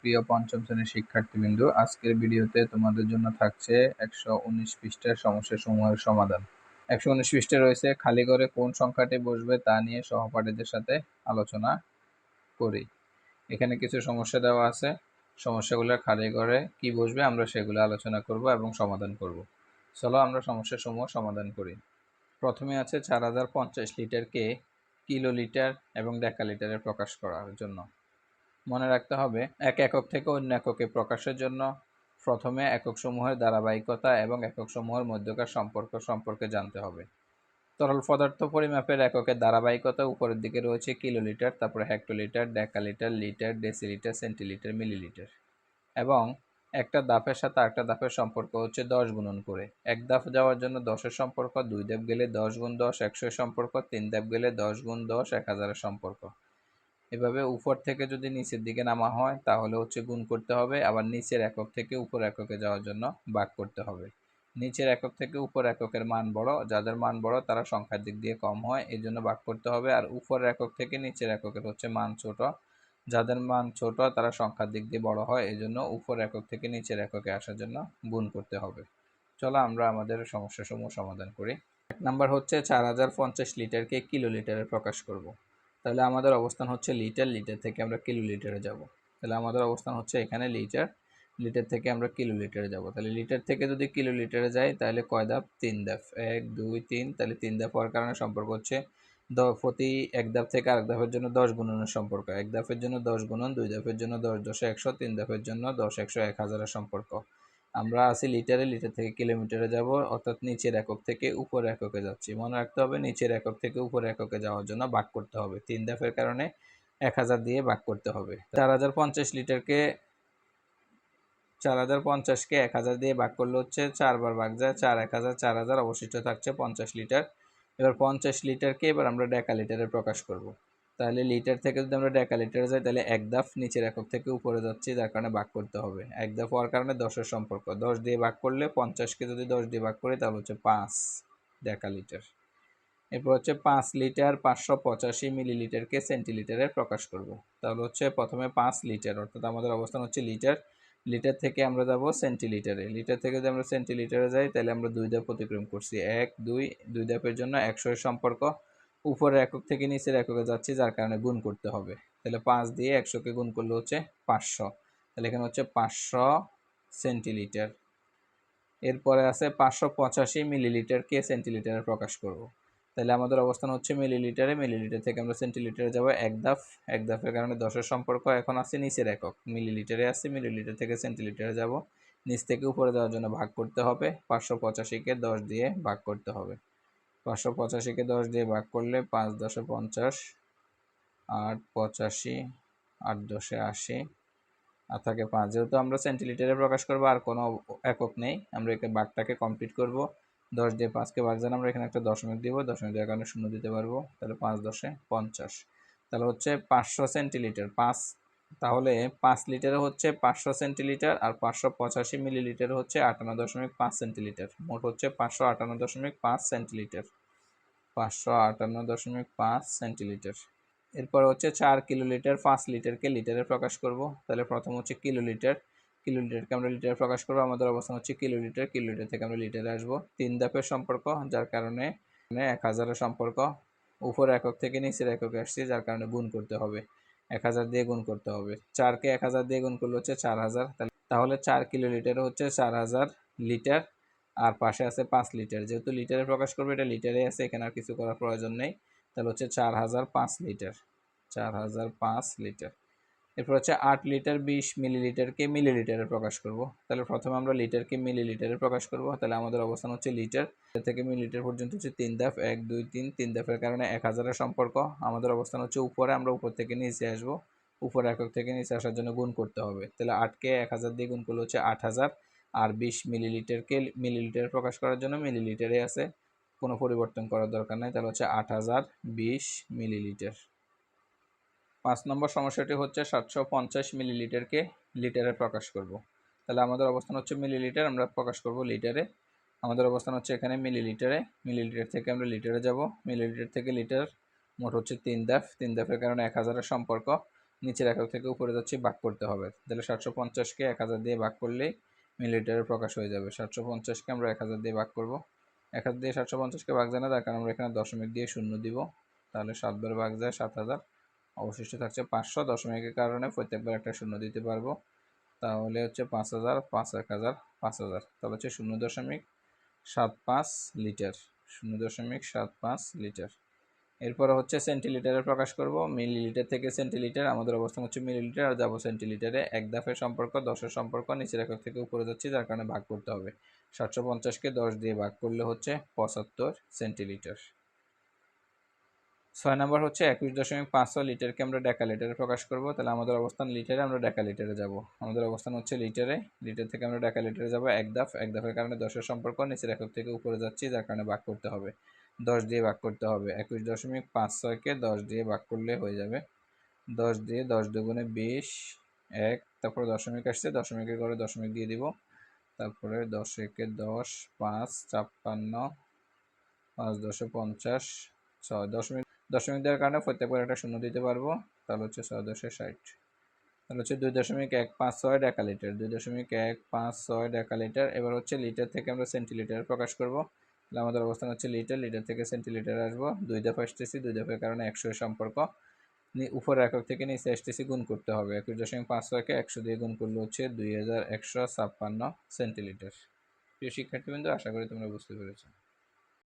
প্রিয় পঞ্চম শ্রেণীর শিক্ষার্থীবৃন্দ, আজকের ভিডিওতে তোমাদের জন্য থাকছে 119 পৃষ্ঠার সমস্যাসমূহের সমাধান। 119 পৃষ্ঠা রয়েছে, খালি ঘরে কোন সংখ্যাটি বসবে তা নিয়ে সহপাঠীদের সাথে আলোচনা করি। এখানে কিছু সমস্যা দেওয়া আছে, সমস্যাগুলো খালি ঘরে কি বসবে আমরা সেগুলো আলোচনা করব এবং সমাধান করব। চলো আমরা সমস্যাসমূহ সমাধান করি। প্রথমে আছে 4050 লিটারকে কিলোলিটার এবং ডেকালিটারে প্রকাশ করার জন্য। মনে রাখতে হবে, এক একক থেকে অন্য এককে প্রকাশের জন্য প্রথমে এককসমূহের ধারাবাহিকতা এবং এককসমূহের মধ্যকার সম্পর্ক সম্পর্কে জানতে হবে। তরল পদার্থ পরিমাপের এককের ধারাবাহিকতা উপরের দিকে রয়েছে কিলোলিটার, তারপরে hectolitre, decalitre, litre, decilitre, centilitre, millilitre. এবং একটা ধাপের সাথে আরেকটা ধাপের সম্পর্ক হচ্ছে 10 গুণন করে। এক ধাপ যাওয়ার জন্য 10-এর সম্পর্ক, 2 ধাপ গেলে 10 গুণ 10 100-এর সম্পর্ক, 3 ধাপ গেলে 10 গুণ 10 1000-এর সম্পর্ক। এভাবে উপর থেকে যদি নিচের দিকে নামা হয় তাহলে হচ্ছে গুণ করতে হবে, আবার নিচের একক থেকে উপর এককে যাওয়ার জন্য ভাগ করতে হবে। নিচের একক থেকে উপর এককের মান বড়, যাদের মান বড় তারা সংখ্যার দিক দিয়ে কম হয়, এই জন্য ভাগ করতে হবে। আর উপরের একক থেকে নিচের এককের হচ্ছে মান ছোট, যাদের মান ছোট তারা সংখ্যার দিক দিয়ে বড় হয়, এই জন্য উপর একক থেকে নিচের এককে আসার জন্য গুণ করতে হবে। চলো আমরা আমাদের সমস্যাসমূহ সমাধান করি। 1 নাম্বার হচ্ছে 4050 লিটারকে কিলোলিটারে প্রকাশ করব। তাহলে আমাদের অবস্থান হচ্ছে লিটার, লিটার থেকে আমরা কিলোলিটারে যাব। তাহলে আমাদের অবস্থান হচ্ছে এখানে লিটার, লিটার থেকে আমরা কিলোলিটারে যাব। তাহলে লিটার থেকে যদি কিলোলিটারে যাই তাহলে কয় ধাপ? 3 ধাপ, 1 2 3। তাহলে 3 ধাপ হওয়ার কারণে সম্পর্ক হচ্ছে প্রতি এক ধাপ থেকে আরেক ধাপের জন্য 10 গুণনের সম্পর্ক। এক ধাপের জন্য 10 গুণন, 2 ধাপের জন্য 10 10 100, 3 ধাপের জন্য 10 100 1000-এর সম্পর্ক। আমরা আছি লিটারে, লিটার থেকে কিলোমিটারে যাব, অর্থাৎ নিচের একক থেকে উপর এককে যাচ্ছি। মনে রাখতে হবে নিচের একক থেকে উপর এককে যাওয়ার জন্য ভাগ করতে হবে, 3 ধাপের কারণে 1000 দিয়ে ভাগ করতে হবে। 4050কে 1000 দিয়ে ভাগ করলে হচ্ছে 4 বার ভাগ যায়, 4 1000 4000, অবশিষ্ট থাকছে 50 লিটার। এবার 50 লিটারকে এবার আমরা ডেকালিটারে প্রকাশ করব। তাহলে লিটার থেকে যদি আমরা ডেকালিটারে যাই তাহলে এক ধাপ নিচের একক থেকে উপরে যাচ্ছি, যার কারণে ভাগ করতে হবে। এক ধাপ হওয়ার কারণে 10-এর সম্পর্ক, 10 দিয়ে ভাগ করলে 50কে যদি 10 দিয়ে ভাগ করি তাহলে হচ্ছে 5 ডেকালিটার। এরপর হচ্ছে 5 লিটার 585 মিলিলিটারকে সেন্টিলিটারে প্রকাশ করব। তাহলে হচ্ছে প্রথমে 5 লিটার, অর্থাৎ আমাদের অবস্থান হচ্ছে লিটার, লিটার থেকে আমরা যাব সেন্টিলিটারে। লিটার থেকে যদি আমরা সেন্টিলিটারে যাই তাহলে আমরা 2 ধাপ অতিক্রম করছি, 1 2, 2 ধাপের জন্য 100-এর সম্পর্ক, উপরের একক থেকে নিচের এককে যাচ্ছি, যার কারণে গুণ করতে হবে। তাহলে 5 দিয়ে 100কে গুণ করলে হচ্ছে 500, তাহলে এখানে হচ্ছে 500 সেন্টিলিটার। এরপরে আছে 585 মিলিলিটারকে সেন্টিলিটারে প্রকাশ করব। তাহলে আমাদের অবস্থান হচ্ছে মিলিলিটারে, মিলিলিটার থেকে আমরা সেন্টিলিটারে যাব এক ধাপ, এক ধাপের কারণে 10-এর সম্পর্ক। এখন আছে নিচের একক, মিলিলিটারে আছে, মিলিলিটার থেকে সেন্টিলিটারে যাব, নিচ থেকে উপরে যাওয়ার জন্য ভাগ করতে হবে। 585কে 10 দিয়ে ভাগ করতে হবে। 585কে 10 দিয়ে ভাগ করলে 5 10 50, 8 85, 8 10 80, আর থাকে 5। যেহেতু আমরা সেন্টিলিটারে প্রকাশ করবো আর কোনো একক নেই, আমরা একে ভাগটাকে কমপ্লিট করব। 10 দিয়ে 5কে ভাগ জানা, আমরা এখানে একটা দশমিক দিব, দশমিক দেওয়ার কারণে 0 দিতে পারবো। তাহলে 5 10 50, তাহলে হচ্ছে 500 সেন্টিলিটার। 5, তাহলে 5 লিটারে হচ্ছে 500 সেন্টিলিটার, আর 585 মিলিলিটার হচ্ছে 58.5 সেন্টিলিটার। মোট হচ্ছে 558.5 সেন্টিলিটার, 558.5 সেন্টিলিটার। এরপর হচ্ছে 4 কিলোলিটার 5 লিটারকে লিটারে প্রকাশ করব। তাহলে প্রথম হচ্ছে কিলোলিটার, কিলোলিটারকে আমরা লিটারে প্রকাশ করব। আমাদের অবস্থান হচ্ছে কিলোলিটার, কিলোলিটার থেকে আমরা লিটারে আসবো। 3 ধাপের সম্পর্ক, যার কারণে 1000-এর সম্পর্ক, উপর একক থেকে নিচের এককে আসছে, যার কারণে গুণ করতে হবে, 1000 দিয়ে গুণ করতে হবে। 4কে 1000 দিয়ে গুণ করলে হচ্ছে 4000, তাহলে 4 কিলোলিটারে হচ্ছে 4000 লিটার, আর পাশে আছে 5 লিটার। যেহেতু লিটারে প্রকাশ করবে এটা লিটারে আছে, এখানে আর কিছু করার প্রয়োজন নেই। তাহলে হচ্ছে 4005 লিটার, 4005 লিটার। এরপর হচ্ছে 8 লিটার 20 মিলিলিটারকে মিলিলিটারে প্রকাশ করব। তাহলে প্রথমে আমরা লিটারকে মিলিলিটারে প্রকাশ করব। তাহলে আমাদের অবস্থান হচ্ছে লিটার থেকে মিলিলিটার পর্যন্ত হচ্ছে 3 ধাপ, 1 2 3, 3 ধাপের কারণে 1000-এর সম্পর্ক। আমাদের অবস্থান হচ্ছে উপরে, আমরা উপর থেকে নিচে আসবো, উপর একক থেকে নিচে আসার জন্য গুণ করতে হবে। তাহলে 8কে 1000 দিয়ে গুণ করলে হচ্ছে 8000, আর 20 মিলিলিটারকে মিলিলিটারে প্রকাশ করার জন্য মিলিলিটারে আছে, কোনো পরিবর্তন করার দরকার নাই। তাহলে হচ্ছে 8020 মিলিলিটার। 5 নম্বর সমস্যাটি হচ্ছে 750 মিলিলিটারকে লিটারে প্রকাশ করব। তাহলে আমাদের অবস্থান হচ্ছে মিলিলিটার, আমরা প্রকাশ করব লিটারে। আমাদের অবস্থান হচ্ছে এখানে মিলিলিটারে, মিলিলিটার থেকে আমরা লিটারে যাব, মিলিলিটার থেকে লিটার। মোট হচ্ছে 3 ধাপ, 3 ধাপের কারণে 1000-এর সম্পর্ক, নিচের একক থেকে উপরে যাচ্ছি ভাগ করতে হবে। তাহলে 750-কে 1000 দিয়ে ভাগ করলেই মিলিলিটারে প্রকাশ হয়ে যাবে। 750-কে আমরা 1000 দিয়ে ভাগ করব। 1000 দিয়ে 750-কে ভাগ যায় না, তার কারণ আমরা এখানে দশমিক দিয়ে শূন্য দিব। তাহলে 7 বার ভাগ যায় 7000, অবশিষ্ট থাকছে 500। দশমিকের কারণে প্রত্যেকবার একটা শূন্য দিতে পারবো। তাহলে হচ্ছে 5000, 5000, 5000, তাহলে হচ্ছে 0.75 লিটার, 0.75 লিটার। এরপরে হচ্ছে সেন্টিলিটারে প্রকাশ করব। মিলিলিটার থেকে সেন্টিলিটার, আমাদের অবস্থান হচ্ছে মিলিলিটার, আর যাবো সেন্টিলিটারে। এক ধাপের সম্পর্ক, 10-এর সম্পর্ক, নিচের একক থেকে উপরে যাচ্ছি, যার কারণে ভাগ করতে হবে। 750-কে 10 দিয়ে ভাগ করলে হচ্ছে 75 সেন্টিলিটার। 6 নম্বর হচ্ছে 21.5 লিটারকে আমরা ডেকালিটারে প্রকাশ করব। তাহলে আমাদের অবস্থান লিটারে, আমরা ডেকালিটারে যাব। আমাদের অবস্থান হচ্ছে লিটারে, লিটার থেকে আমরা ডেকালিটারে যাব। এক ধাপের কারণে 10-এর সম্পর্ক, নিচের একক থেকে উপরে যাচ্ছি, যার কারণে ভাগ করতে হবে। 10 দিয়ে ভাগ করতে হবে। 21.56-কে 10 দিয়ে ভাগ করলে হয়ে যাবে। 10 দিয়ে 10 দুগুণে 20, 1, তারপরে দশমিক আসছে, দশমিকের ঘরে দশমিক দিয়ে দিব। তারপরে 10 একে 10, 5, 56, 5 10 50, 6 দশমিক দেওয়ার কারণে প্রত্যেকবার একটা শূন্য দিতে পারবো। তাহলে হচ্ছে 6 10 60, তাহলে হচ্ছে 2.156 ডেকালিটার, 2.156 ডেকালিটার। এবার হচ্ছে লিটার থেকে আমরা সেন্টিলিটার প্রকাশ করব। তাহলে আমাদের অবস্থান হচ্ছে লিটার, লিটার থেকে সেন্টিলিটার আসবো। 2 ধাপ আসতেছি, 2 ধাপের কারণে 100-এর সম্পর্ক, উপরের একক থেকে নিচে আসতেছি, গুণ করতে হবে। 21.56-কে 100 দিয়ে গুণ করলে হচ্ছে 2156 সেন্টিলিটার। প্রিয় শিক্ষার্থীবৃন্দ, আশা করি তোমরা বুঝতে পেরেছো।